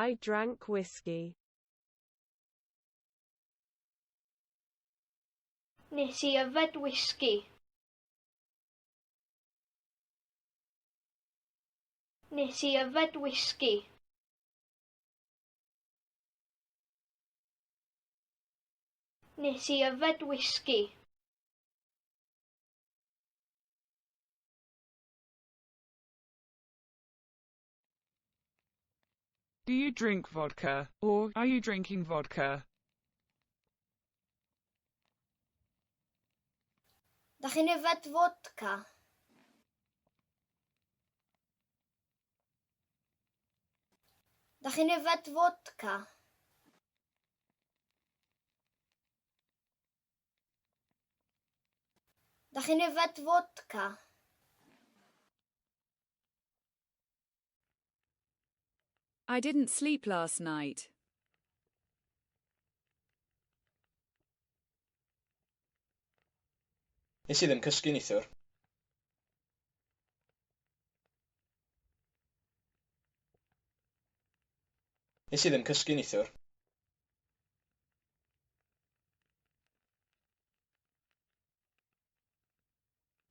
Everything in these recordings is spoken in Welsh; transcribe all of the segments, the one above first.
I drank whiskey. Nes I yfed whisky. Nes I yfed whisky. Nes I yfed whisky. Do you drink vodka, or are you drinking vodka? Dach chi'n yfed vodka? Dach chi'n yfed vodka? Dach chi'n yfed vodka? I didn't sleep last night. Nes I ddim cysgu neithiwr. Nes I ddim cysgu neithiwr.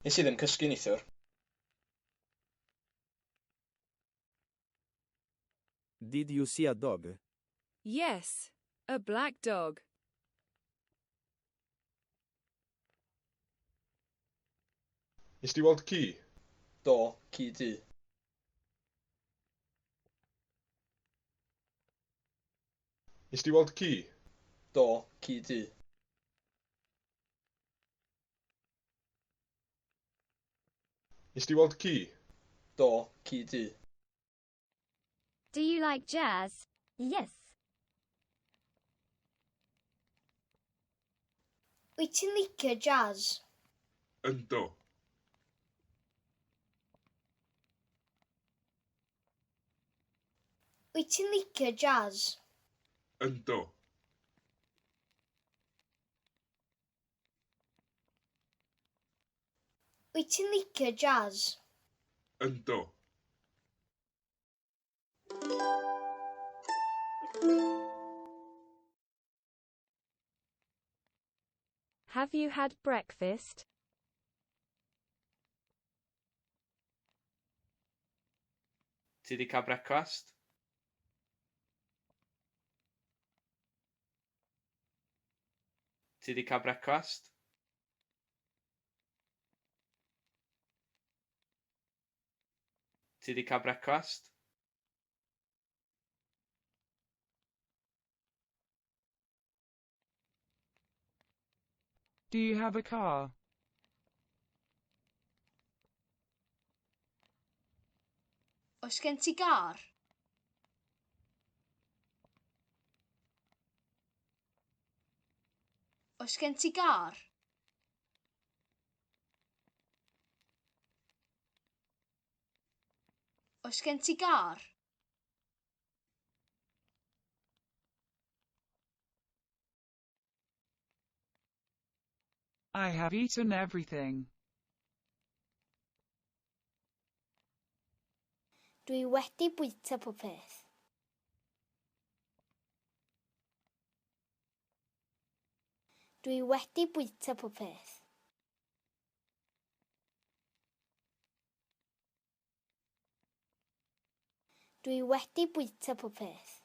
Nes I ddim cysgu neithiwr. Did you see a dog? Yes, a black dog. Nes di weld ci? Do, ci du. Nes di weld ci? Do, ci du. Nes di weld ci? Do, ci du. Do you like jazz? Yes. Wyt ti'n licio jazz? Yndw. Wyt ti'n licio jazz? Yndw. Wyt ti'n licio jazz? Yndw. Have you had breakfast? Ti 'di cael brecwast? Ti 'di cael brecwast? Ti 'di cael brecwast? Do you have a car? Oes gen ti gar? Oes gen ti gar? Oes gen ti gar? I have eaten everything. Dwi wedi bwyta popeth. Dwi wedi bwyta popeth. Dwi wedi bwyta popeth.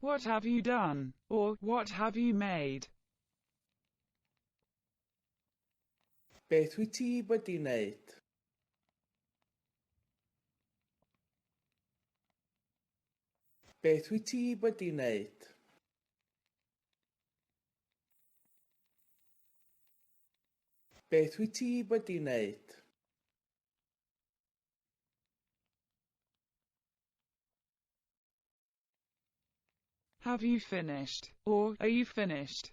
What have you done, or what have you made? Beth wyt ti wedi wneud? Beth wyt ti wedi wneud? Beth wyt ti wedi wneud? Have you finished, or are you finished?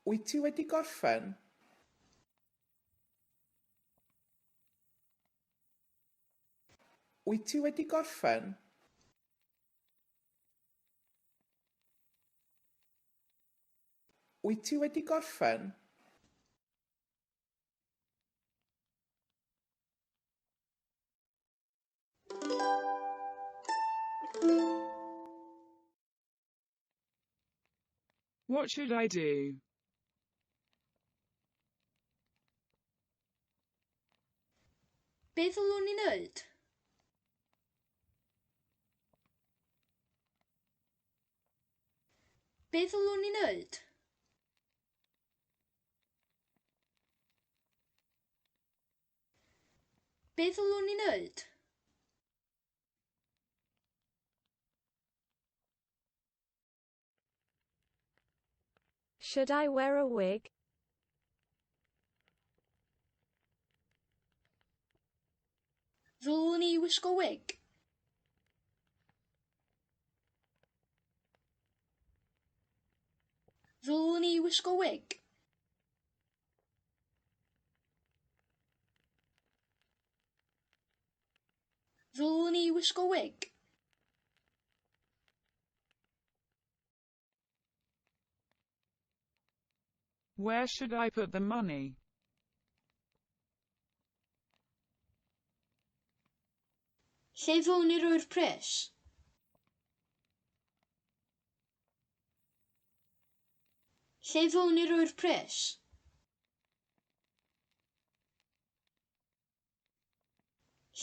Wyt ti wedi gorffen? Wyt ti wedi gorffen? Wyt ti wedi gorffen? What should I do? Beth ddylwn ni wneud? Beth ddylwn ni wneud? Beth ddylwn ni wneud? Should I wear a wig? Ddylwn ni wisgo wig? Ddylwn ni wisgo wig? Ddylwn ni wisgo wig? Where should I put the money? Lle ddylwn ni roi'r pres? Lle ddylwn ni roi'r pres?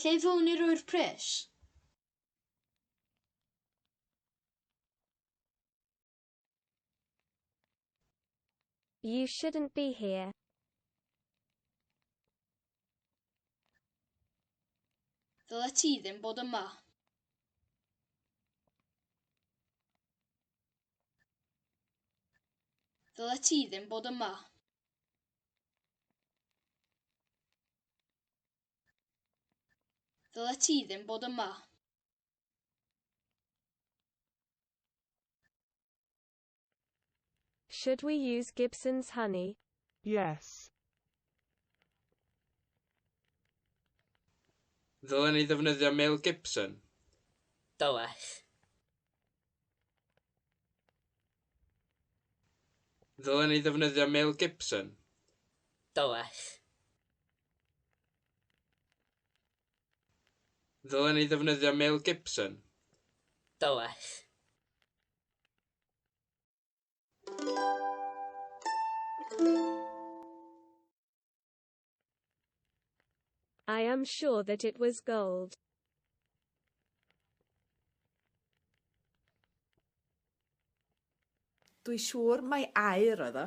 Lle ddylwn ni roi'r pres? You shouldn't be here. Ddyle ti ddim bod yma. Ddyle ti ddim bod yma. Ddyle ti ddim bod yma. Should we use Gibson's honey? Yes. Ddylen ni ddefnyddio Mel Gibson? Dylech. Ddylen ni ddefnyddio Mel Gibson? Dylech. Ddylen ni ddefnyddio Mel Gibson? Dylech. I am sure that it was gold. Dwi siŵr mai aur oedd o.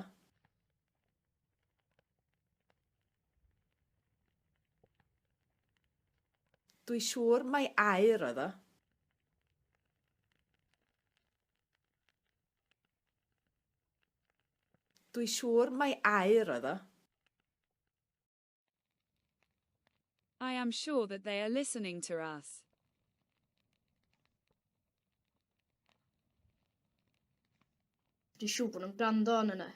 Dwi siŵr mai aur oedd o. Dwi siŵr mai aur oedd o. I am sure that they are listening to us. Dwi'n siŵr bod nhw'n gwrando arno ni.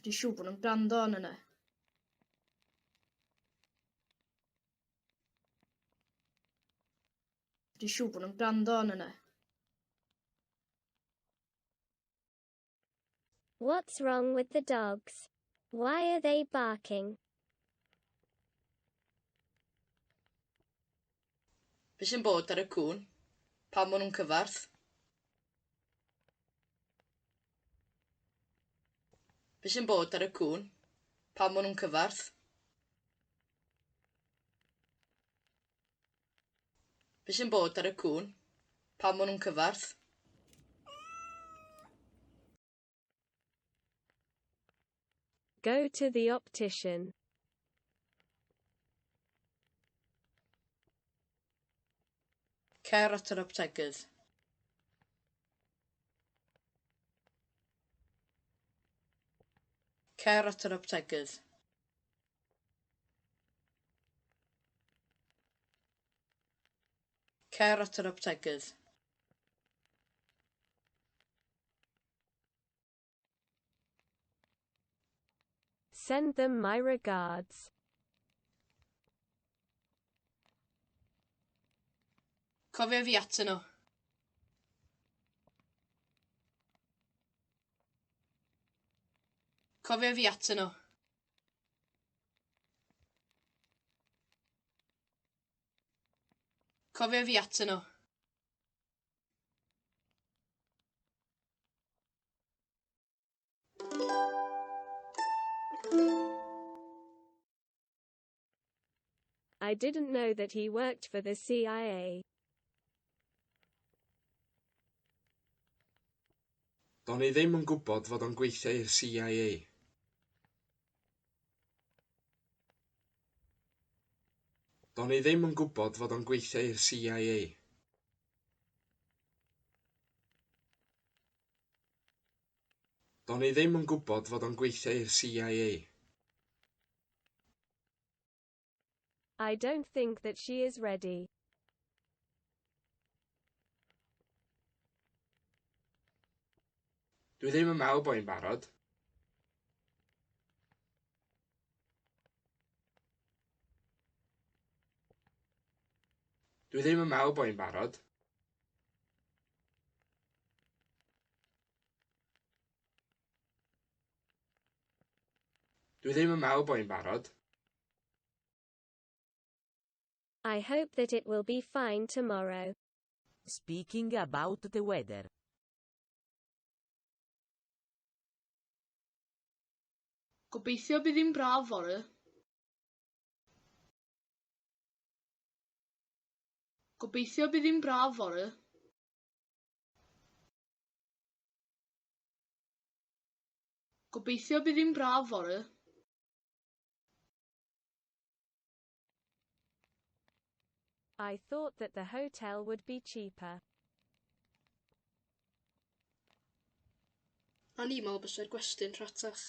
Dwi'n siŵr bod nhw'n gwrando arno ni. Dwi'n siŵr bod nhw'n gwrando arno ni. What's wrong with the dogs? Why are they barking? Be sy'n bod ar y cwn? Pam maen nhw'n cyfarth? Be sy'n bod ar y cwn? Pam maen nhw'n cyfarth? Be sy'n bod ar y cwn? Pam maen nhw'n cyfarth? Go to the optician. Cer at yr aptegydd. Cer at yr aptegydd. Cer at yr aptegydd. Send them my regards. Cofia fi atyn nhw. Cofia fi atyn nhw. Cofio fi atyn nhw. I didn't know that he worked for the CIA. Do'n i ddim yn gwybod fod o'n gweithio i'r CIA. Do'n i ddim yn gwybod fod o'n gweithio i'r CIA. Do'n i ddim yn gwybod fod o'n gweithio i'r CIA. I don't think that she is ready. Dwi ddim yn meddwl bo' hi'n barod. Dwi ddim yn meddwl bo' hi'n barod. Dwi ddim yn meddwl bo' hi'n barod. I hope that it will be fine tomorrow. Speaking about the weather. Gobeithio bydd hi'n braf fory. Gobeithio bydd hi'n braf fory. Gobeithio bydd hi'n braf fory. I thought that the hotel would be cheaper. O'n i'n meddwl bysa'r gwesty'n rhatach.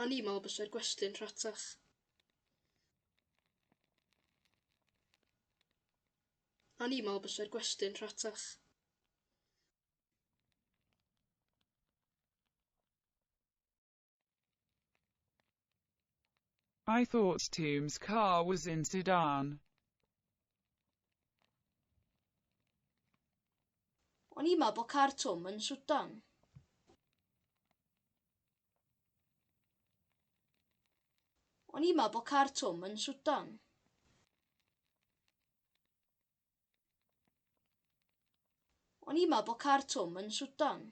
O'n i'n meddwl bysa'r gwesty'n rhatach. O'n i'n meddwl bysa'r gwesty'n rhatach. I thought Tom's car was in Sudan. O'n i'n meddwl bod car Twm yn Swdan. O'n i'n meddwl bod car Twm yn Swdan. O'n i'n meddwl bod car Twm yn Swdan.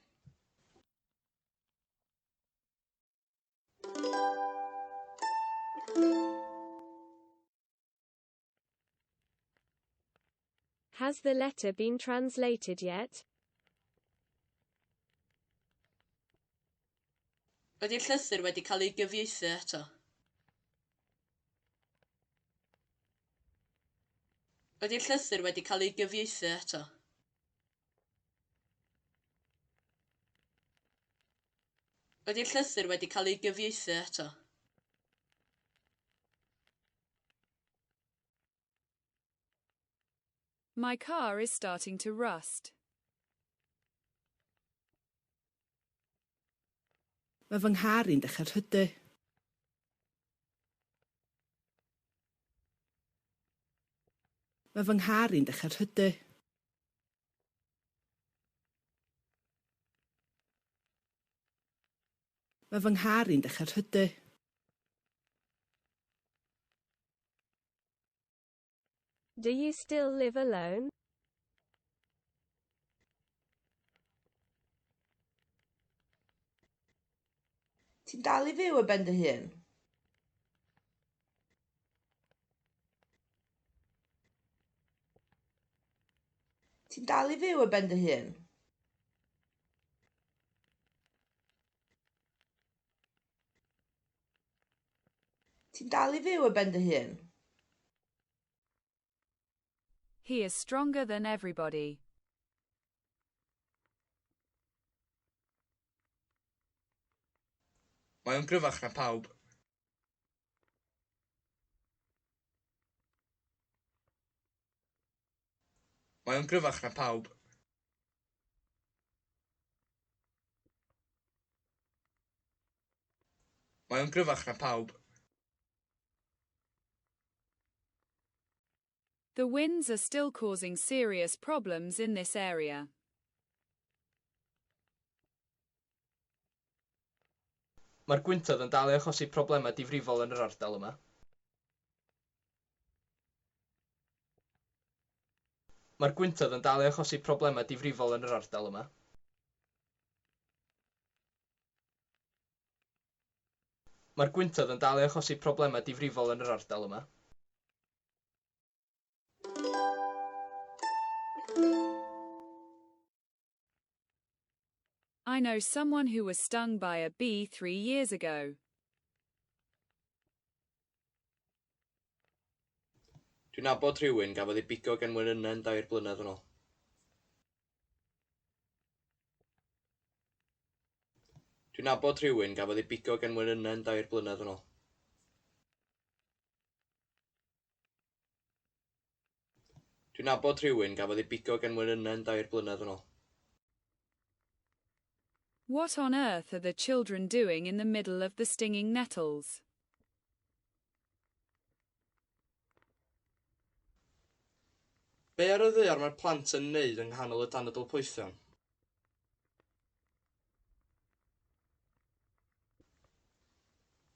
Has the letter been translated yet? Ydy'r llythyr wedi cael ei gyfieithu eto? Ydy'r llythyr wedi cael ei gyfieithu eto? Ydy'r llythyr wedi cael ei gyfieithu eto? My car is starting to rust. Mae fy nghar i'n dechrau rhydu. Mae fy nghar i'n dechrau rhydu. Mae fy nghar i'n dechrau rhydu. Do you still live alone? Ti'n dal I fyw ar ben dy hun? Ti'n dal I fyw ar ben dy hun? Ti'n dal I fyw ar ben dy hun? He is stronger than everybody. Mae o'n gryfach na pawb. Mae o'n gryfach na pawb. Mae o'n gryfach na pawb. The winds are still causing serious problems in this area. Mae'r gwyntoedd yn dal i achosi problemau difrifol yn yr ardal yma. Mae'r gwyntoedd yn dal i achosi problemau difrifol yn yr ardal yma. Mae'r gwyntoedd yn dal i achosi problemau difrifol yn yr ardal yma. I know someone who was stung by a bee 3 years ago. Dwi'n nabod rhywun gafodd ei bigo gan wenynau'n 2 blynedd yn ôl. Dwi'n nabod rhywun gafodd ei bigo gan wenynau'n 2 blynedd yn ôl. Dwi'n nabod rhywun gafodd ei bigo gan wenynau'n 2 blynedd yn ôl. What on earth are the children doing in the middle of the stinging nettles? Be ar y ddaear mae'r plant yn neud yng nghanol y danadl-poethion?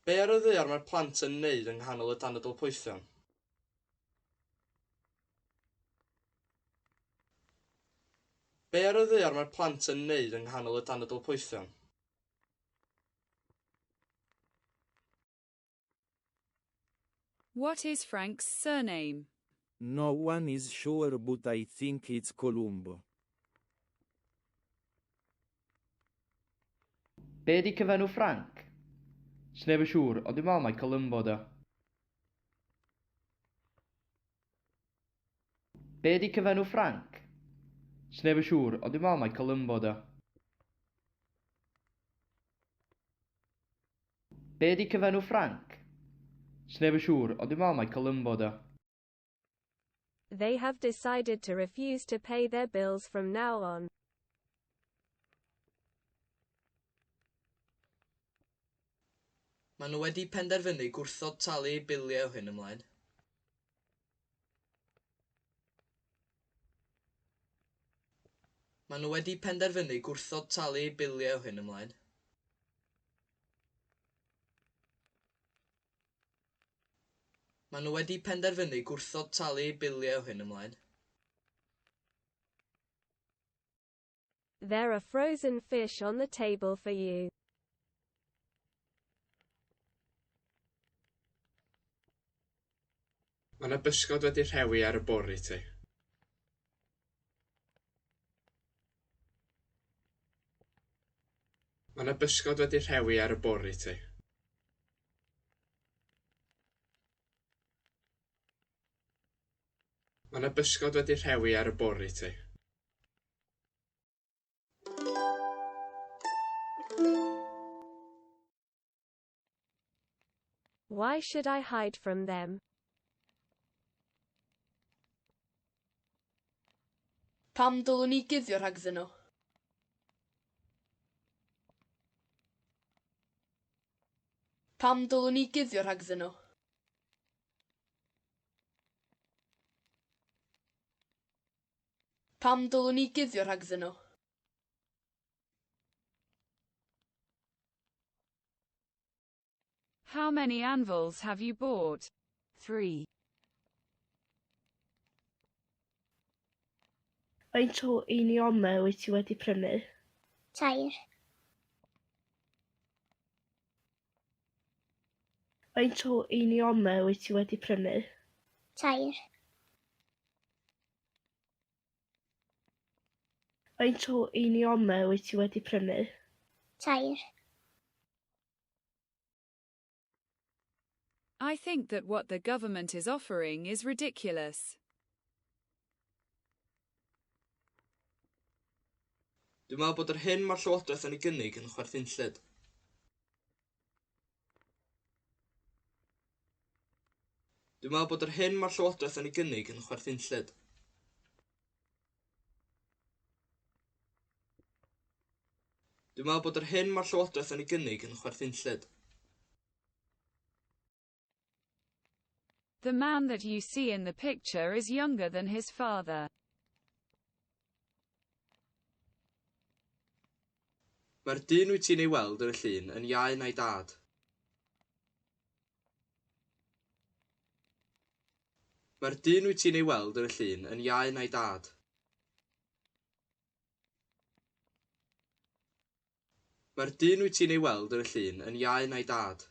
Be ar y ddaear mae'r plant yn neud yng nghanol y danadl-poethion? Be ar y ddaear mae'r plant yn neud yng nghanol y danadl-poethion? What is Frank's surname? No one is sure, but I think it's Columbo. Be ydi cyfenw Frank? Sneb yn siŵr, ond dwi'n meddwl mai Columbo da. Be ydi cyfenw Frank? Sneb yn siŵr, ond dwi'n meddwl mai Columbo da. Be ydi cyfenw Frank? Sneb yn siŵr, ond dwi'n meddwl mai Columbo da. They have decided to refuse to pay their bills from now on. Maen nhw wedi penderfynu gwrthod talu eu biliau o hyn ymlaen. Maen nhw wedi penderfynu gwrthod talu eu biliau o hyn ymlaen. Maen nhw wedi penderfynu gwrthod talu eu biliau o hyn ymlaen. There are frozen fish on the table for you. Mae yna bysgod wedi rhewi ar y bwr' i ti. Mae yna bysgod wedi rhewi ar y bwr' i ti. Mae yna bysgod wedi rhewi ar y bwr' i ti. Why should I hide from them? Pam dylwn ni guddio rhagddyn nhw? Pam dylwn ni guddio rhagddyn nhw? Pam dylwn ni guddio rhagddyn nhw? How many anvils have you bought? 3. Faint o einiomau wyt ti wedi prynu? 4. Faint o einiomau wyt ti wedi prynu? 4. Faint o einiomau wyt ti wedi prynu? 4. I think that what the government is offering is ridiculous. Dwi'n meddwl bod yr hyn mae'r Llywodraeth yn ei gynnig yn chwerthinllyd. Dwi'n meddwl bod yr hyn mae'r Llywodraeth yn ei gynnig yn chwerthinllyd. Dwi'n meddwl bod yr hyn mae'r Llywodraeth yn ei gynnig yn chwerthinllyd. The man that you see in the picture is younger than his father. Mae'r dyn wyt ti'n ei weld ar y llun yn iau na'i dad. Mae'r dyn wyt ti'n ei weld ar y llun yn iau na'i dad. Mae'r dyn wyt ti'n ei weld ar y llun yn iau na'i dad.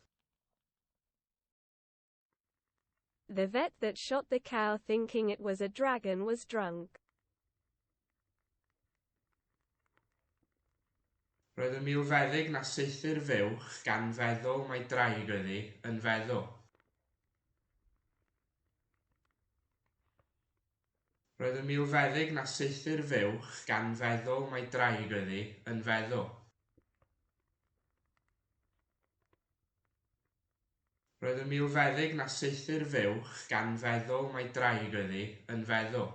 The vet that shot the cow thinking it was a dragon was drunk. Roedd y milfeddyg na saethu'r fuwch gan feddwl mai draig oedd hi yn feddw. Roedd y milfeddyg na saethu'r fuwch gan feddwl mai draig oedd hi yn feddw. Roedd y milfeddyg na saethu'r fuwch gan feddwl mai draig oedd hi yn feddw.